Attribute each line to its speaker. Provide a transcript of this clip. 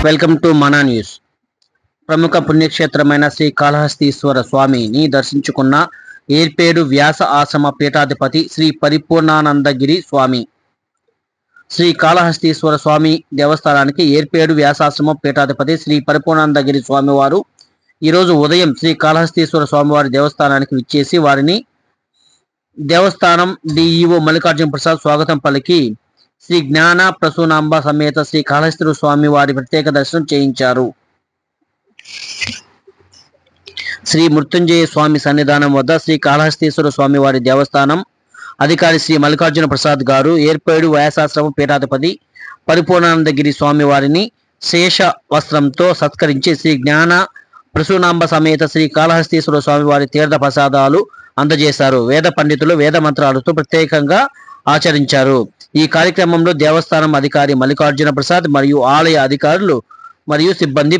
Speaker 1: Welcome to మనా news. ప్రముఖ పుణ్యక్షేత్రమైన శ్రీ కాళహస్తీశ్వర స్వామిని దర్శించుకున్న ఏర్పేడు వ్యాస ఆశ్రమ పీఠాధిపతి శ్రీ పరిపూర్ణానందగిరి స్వామి. శ్రీ కాళహస్తీశ్వర స్వామి దేవస్థానానికి ఏర్పేడు వ్యాసాశ్రమ పీఠాధిపతి శ్రీ పరిపూర్ణానందగిరి స్వామి వారు ఈరోజు ఉదయం శ్రీ కాళహస్తీశ్వర స్వామివారి దేవస్థానానికి విచ్చేసి వారిని దేవస్థానం డిఈఓ మల్లికార్జున ప్రసాద్ స్వాగతం పలికి శ్రీ జ్ఞాన ప్రసూనాంబ సమేత శ్రీ కాళహస్తీశ్వర స్వామి వారి ప్రత్యేక దర్శనం చేయించారు. శ్రీ మృత్యుంజయ స్వామి సన్నిధానం వద్ద శ్రీ కాళహస్తీశ్వర స్వామి వారి దేవస్థానం అధికారి శ్రీ మల్లికార్జున ప్రసాద్ గారు ఏర్పేడు వ్యాసాశ్రమ పీఠాధిపతి పరిపూర్ణానందగిరి స్వామి వారిని శేష వస్త్రంతో సత్కరించి శ్రీ జ్ఞాన ప్రసూనాంబ సమేత శ్రీ కాళహస్తీశ్వర స్వామి వారి తీర్థ ప్రసాదాలు అందజేశారు. వేద పండితులు వేద మంత్రాలతో ప్రత్యేకంగా ఆచరించారు. ఈ కార్యక్రమంలో దేవస్థానం అధికారి మల్లికార్జున ప్రసాద్ మరియు ఆలయ అధికారులు మరియు సిబ్బంది